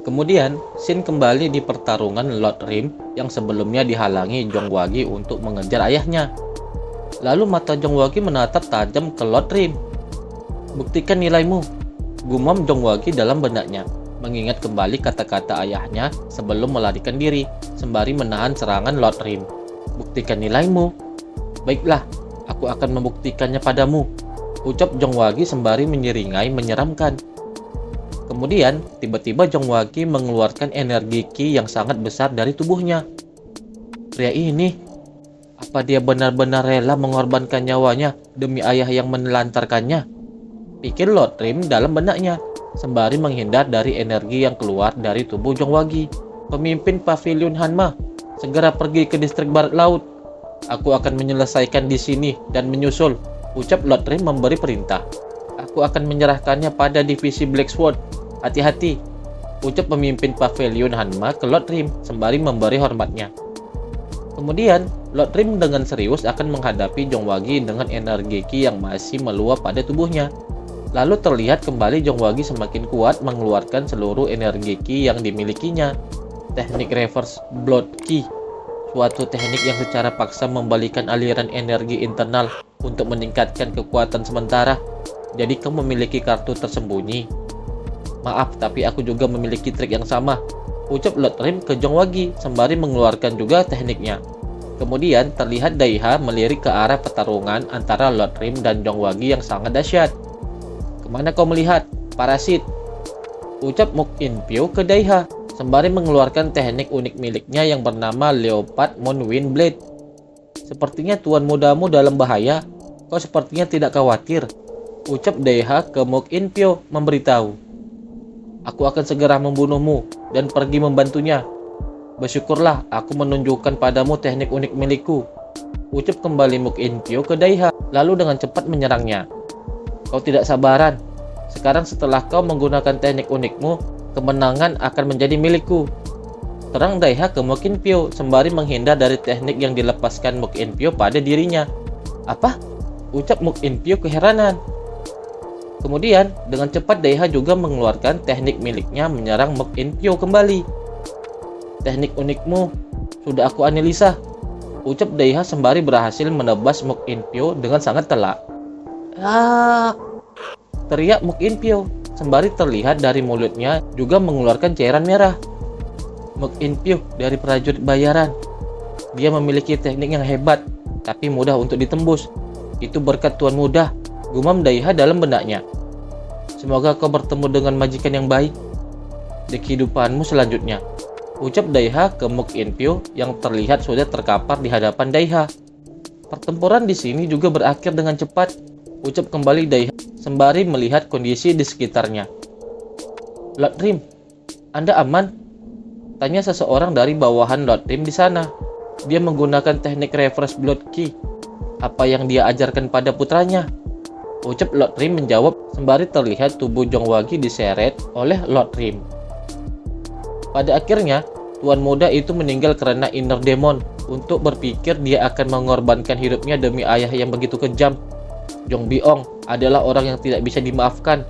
Kemudian, Shin kembali di pertarungan Lord Rim yang sebelumnya dihalangi Jongwagi untuk mengejar ayahnya. Lalu mata Jongwagi menatap tajam ke Lord Rim. "Buktikan nilaimu," gumam Jongwagi dalam benaknya, mengingat kembali kata-kata ayahnya sebelum melarikan diri, sembari menahan serangan Lord Rim. "Buktikan nilaimu? Baiklah, aku akan membuktikannya padamu," ucap Jongwagi sembari menyeringai menyeramkan. Kemudian, tiba-tiba Jongwagi mengeluarkan energi ki yang sangat besar dari tubuhnya. Pria ini, apa dia benar-benar rela mengorbankan nyawanya demi ayah yang menelantarkannya? Pikir Lord Rim dalam benaknya, sembari menghindar dari energi yang keluar dari tubuh Jongwagi. "Pemimpin Pavilion Hanma, segera pergi ke distrik barat laut. Aku akan menyelesaikan di sini dan menyusul," ucap Lord Rim memberi perintah. "Aku akan menyerahkannya pada divisi Black Sword. Hati-hati," ucap pemimpin Pavilion Hanma ke Lord Rim sembari memberi hormatnya. Kemudian, Lord Rim dengan serius akan menghadapi Jongwagi dengan energi ki yang masih meluap pada tubuhnya. Lalu terlihat kembali Jongwagi semakin kuat mengeluarkan seluruh energi ki yang dimilikinya. Teknik Reverse Blood Ki, suatu teknik yang secara paksa membalikan aliran energi internal untuk meningkatkan kekuatan sementara. Jadi kau memiliki kartu tersembunyi? "Maaf, tapi aku juga memiliki trik yang sama," ucap Lord Rim ke Jongwagi sembari mengeluarkan juga tekniknya. Kemudian terlihat Daiha melirik ke arah pertarungan antara Lord Rim dan Jongwagi yang sangat dahsyat. "Kemana kau melihat, parasit?" ucap Muk Inpyo ke Daiha sembari mengeluarkan teknik unik miliknya yang bernama Leopard Moon Wind Blade. "Sepertinya tuan mudamu dalam bahaya. Kau sepertinya tidak khawatir," ucap Daiha ke Muk Inpyo memberitahu. "Aku akan segera membunuhmu dan pergi membantunya. Bersyukurlah aku menunjukkan padamu teknik unik milikku," ucap kembali Muk Inpyo ke Daiha, lalu dengan cepat menyerangnya. "Kau tidak sabaran. Sekarang setelah kau menggunakan teknik unikmu, kemenangan akan menjadi milikku," terang Daiha ke Muk Inpyo sembari menghindar dari teknik yang dilepaskan Muk Inpyo pada dirinya. "Apa?" ucap Muk Inpyo keheranan. Kemudian, dengan cepat Daiha juga mengeluarkan teknik miliknya menyerang Muk Inpyo kembali. "Teknik unikmu sudah aku analisa," ucap Daiha sembari berhasil menebas Muk Inpyo dengan sangat telak. "Ah!" teriak Muk Inpyo sembari terlihat dari mulutnya juga mengeluarkan cairan merah. "Muk Inpyo dari prajurit bayaran. Dia memiliki teknik yang hebat, tapi mudah untuk ditembus. Itu berkat tuan muda," gumam Daiha dalam benaknya. "Semoga kau bertemu dengan majikan yang baik di kehidupanmu selanjutnya," ucap Daiha ke Muk Inpyo yang terlihat sudah terkapar di hadapan Daiha. "Pertempuran di sini juga berakhir dengan cepat," ucap kembali Daiha sembari melihat kondisi di sekitarnya. "Lord Rim, Anda aman?" tanya seseorang dari bawahan Lord Rim di sana. "Dia menggunakan teknik Reverse Blood Ki. Apa yang dia ajarkan pada putranya?" ucap Lord Rim menjawab sembari terlihat tubuh Jongwagi diseret oleh Lord Rim. Pada akhirnya, tuan muda itu meninggal karena inner demon untuk berpikir dia akan mengorbankan hidupnya demi ayah yang begitu kejam. "Jong Biong adalah orang yang tidak bisa dimaafkan,"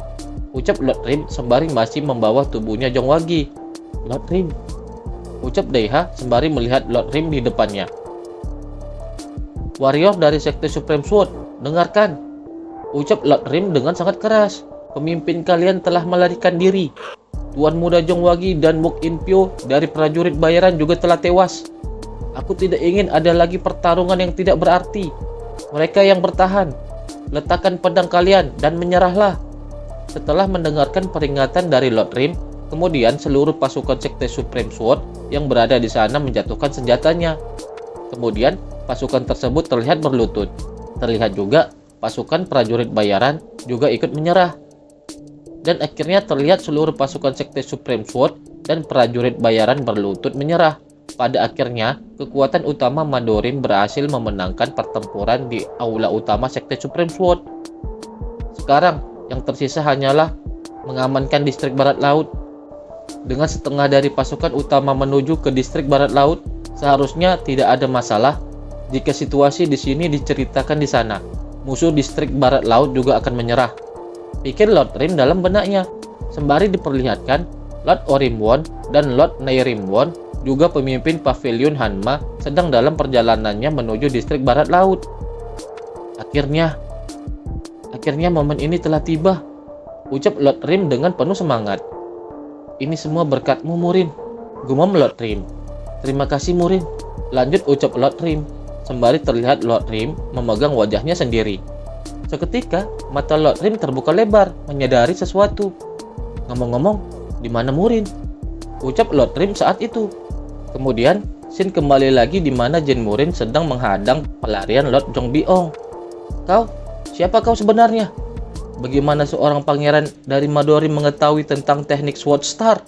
ucap Lord Rim sembari masih membawa tubuhnya Jongwagi. "Lord Rim," ucap Daiha sembari melihat Lord Rim di depannya. "Warrior dari Sekte Supreme Sword, dengarkan," ucap Lord Rim dengan sangat keras. "Pemimpin kalian telah melarikan diri. Tuan muda Jongwagi dan Muk Inpyo dari prajurit bayaran juga telah tewas. Aku tidak ingin ada lagi pertarungan yang tidak berarti. Mereka yang bertahan, letakkan pedang kalian dan menyerahlah." Setelah mendengarkan peringatan dari Lord Rim, kemudian seluruh pasukan Sekte Supreme Sword yang berada di sana menjatuhkan senjatanya. Kemudian pasukan tersebut terlihat berlutut. Terlihat juga pasukan prajurit bayaran juga ikut menyerah. Dan akhirnya terlihat seluruh pasukan Sekte Supreme Sword dan prajurit bayaran berlutut menyerah. Pada akhirnya, kekuatan utama Madorim berhasil memenangkan pertempuran di aula utama Sekte Supreme Sword. Sekarang, yang tersisa hanyalah mengamankan distrik barat laut. Dengan setengah dari pasukan utama menuju ke distrik barat laut, seharusnya tidak ada masalah jika situasi di sini diceritakan di sana. Musuh distrik barat laut juga akan menyerah, pikir Lord Rim dalam benaknya. Sembari diperlihatkan, Lord Orimwon dan Lord Neirimwon, juga pemimpin pavilion Hanma, sedang dalam perjalanannya menuju distrik barat laut. Akhirnya momen ini telah tiba, ucap Lord Rim dengan penuh semangat. Ini semua berkatmu, Murin, gumam Lord Rim. Terima kasih, Murin, lanjut ucap Lord Rim, sembari terlihat Lord Rim memegang wajahnya sendiri. Seketika, mata Lord Rim terbuka lebar, menyadari sesuatu. Ngomong-ngomong, di mana Murin? Ucap Lord Rim saat itu. Kemudian, scene kembali lagi di mana Jin Murin sedang menghadang pelarian Lord Jongbyong. Siapa kau sebenarnya? Bagaimana seorang pangeran dari Madori mengetahui tentang teknik Sword Star?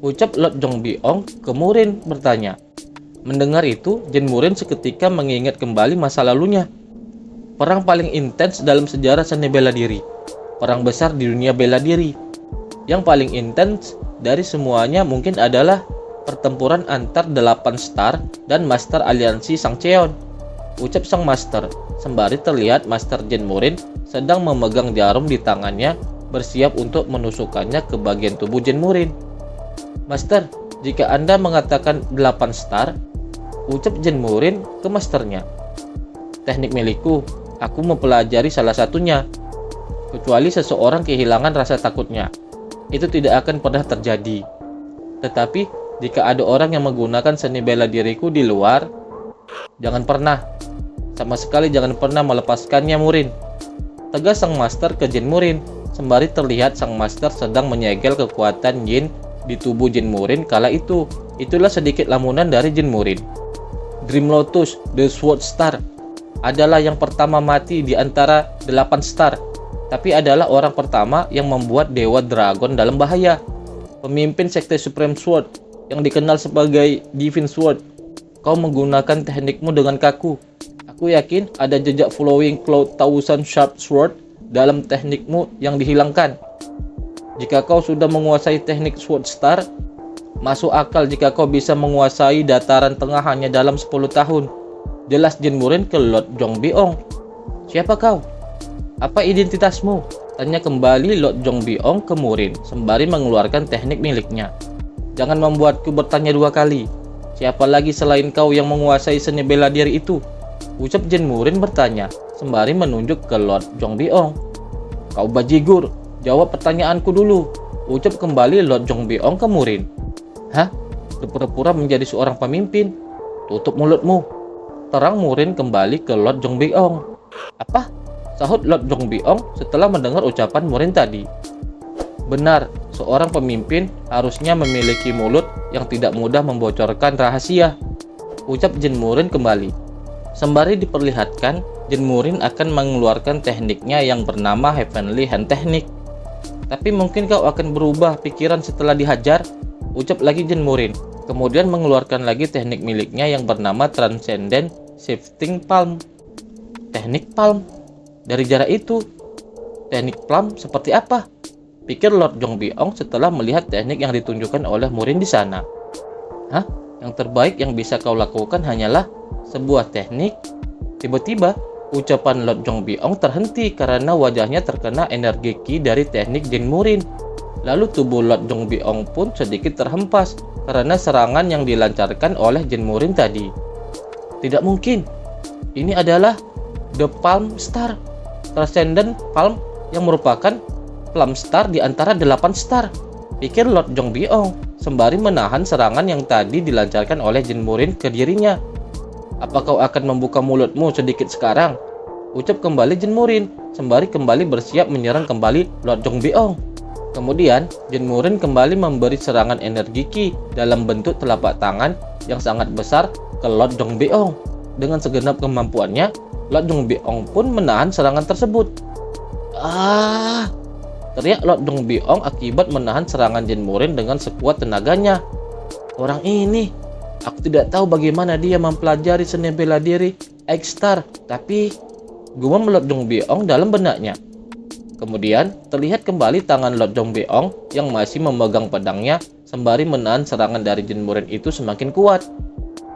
Ucap Lord Jongbyong ke Murin bertanya. Mendengar itu, Jin Murin seketika mengingat kembali masa lalunya. Perang paling intens dalam sejarah seni bela diri. Perang besar di dunia bela diri. Yang paling intens dari semuanya mungkin adalah pertempuran antar 8 star dan Master Aliansi Sangcheon. Ucap sang Master, sembari terlihat Master Jin Murin sedang memegang jarum di tangannya, bersiap untuk menusukkannya ke bagian tubuh Jin Murin. Master, jika Anda mengatakan 8 star, ucap Jin Murin ke masternya. Teknik milikku, aku mempelajari salah satunya. Kecuali seseorang kehilangan rasa takutnya, itu tidak akan pernah terjadi. Tetapi, jika ada orang yang menggunakan seni bela diriku di luar, jangan pernah, sama sekali jangan pernah melepaskannya, Murin. Tegas sang Master ke Jin Murin, sembari terlihat sang Master sedang menyegel kekuatan Yin di tubuh Jin Murin kala itu. Itulah sedikit lamunan dari Jin Murin. Dream Lotus, The Sword Star, adalah yang pertama mati di antara 8 star, tapi adalah orang pertama yang membuat Dewa Dragon dalam bahaya. Pemimpin Sekte Supreme Sword, yang dikenal sebagai Divine Sword, kau menggunakan teknikmu dengan kaku. Aku yakin ada jejak Flowing Cloud Thousand Sharp Sword dalam teknikmu yang dihilangkan. Jika kau sudah menguasai teknik Sword Star, masuk akal jika kau bisa menguasai dataran tengah hanya dalam 10 tahun. Jelas Jin Murin ke Lord Jongbyong. Siapa kau? Apa identitasmu? Tanya kembali Lord Jongbyong ke Murin, sembari mengeluarkan teknik miliknya. Jangan membuatku bertanya 2 kali. Siapa lagi selain kau yang menguasai seni bela diri itu? Ucap Jin Murin bertanya, sembari menunjuk ke Lord Jongbyong. Kau bajigur, jawab pertanyaanku dulu. Ucap kembali Lord Jongbyong ke Murin. Hah? Berpura-pura menjadi seorang pemimpin? Tutup mulutmu. Terang Murin kembali ke Lord Jongbyong. Apa? Sahut Lord Jongbyong setelah mendengar ucapan Murin tadi. Benar, seorang pemimpin harusnya memiliki mulut yang tidak mudah membocorkan rahasia. Ucap Jin Murin kembali. Sembari diperlihatkan, Jin Murin akan mengeluarkan tekniknya yang bernama Heavenly Hand Technique. Tapi mungkin kau akan berubah pikiran setelah dihajar, ucap lagi Jin Murin. Kemudian mengeluarkan lagi teknik miliknya yang bernama Transcendent Shifting Palm. Teknik palm? Dari jarak itu, teknik palm seperti apa? Pikir Lord Jongbyong setelah melihat teknik yang ditunjukkan oleh Murin di sana. Hah? Yang terbaik yang bisa kau lakukan hanyalah sebuah teknik. Tiba-tiba, ucapan Lord Jongbyong terhenti karena wajahnya terkena energi ki dari teknik Jin Murin. Lalu tubuh Lord Jongbyong pun sedikit terhempas karena serangan yang dilancarkan oleh Jin Murin tadi. Tidak mungkin. Ini adalah The Palm Star, Transcendent Palm, yang merupakan Palm Star di antara 8 star, pikir Lord Jongbyong, sembari menahan serangan yang tadi dilancarkan oleh Jin Murin ke dirinya. Apa kau akan membuka mulutmu sedikit sekarang? Ucap kembali Jin Murin, sembari kembali bersiap menyerang kembali Lord Jongbyong. Kemudian, Jin Murin kembali memberi serangan energi ki dalam bentuk telapak tangan yang sangat besar ke Lord Jongbyong. Dengan segenap kemampuannya, Lord Jongbyong pun menahan serangan tersebut. Teriak Lord Jongbyong akibat menahan serangan Jin Murin dengan sekuat tenaganya. Orang ini, aku tidak tahu bagaimana dia mempelajari seni bela diri X-Star, tapi gumam Lord Jongbyong dalam benaknya. Kemudian terlihat kembali tangan Lord Jongbyong yang masih memegang pedangnya sembari menahan serangan dari Jin Murin itu semakin kuat.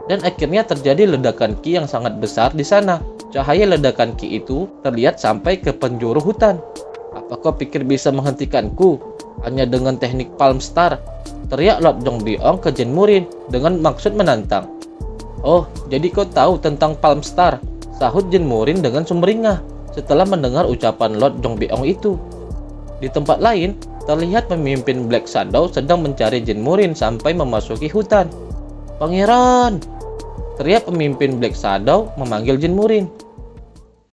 Dan akhirnya terjadi ledakan ki yang sangat besar di sana. Cahaya ledakan ki itu terlihat sampai ke penjuru hutan. Apa kau pikir bisa menghentikanku hanya dengan teknik Palm Star? teriak Lord Jongbyong ke Jin Murin dengan maksud menantang. "Oh, jadi kau tahu tentang Palm Star?" sahut Jin Murin dengan sumringah setelah mendengar ucapan Lord Jongbyong itu. Di tempat lain, terlihat pemimpin Black Shadow sedang mencari Jin Murin sampai memasuki hutan. "Pangeran!" teriak pemimpin Black Shadow memanggil Jin Murin.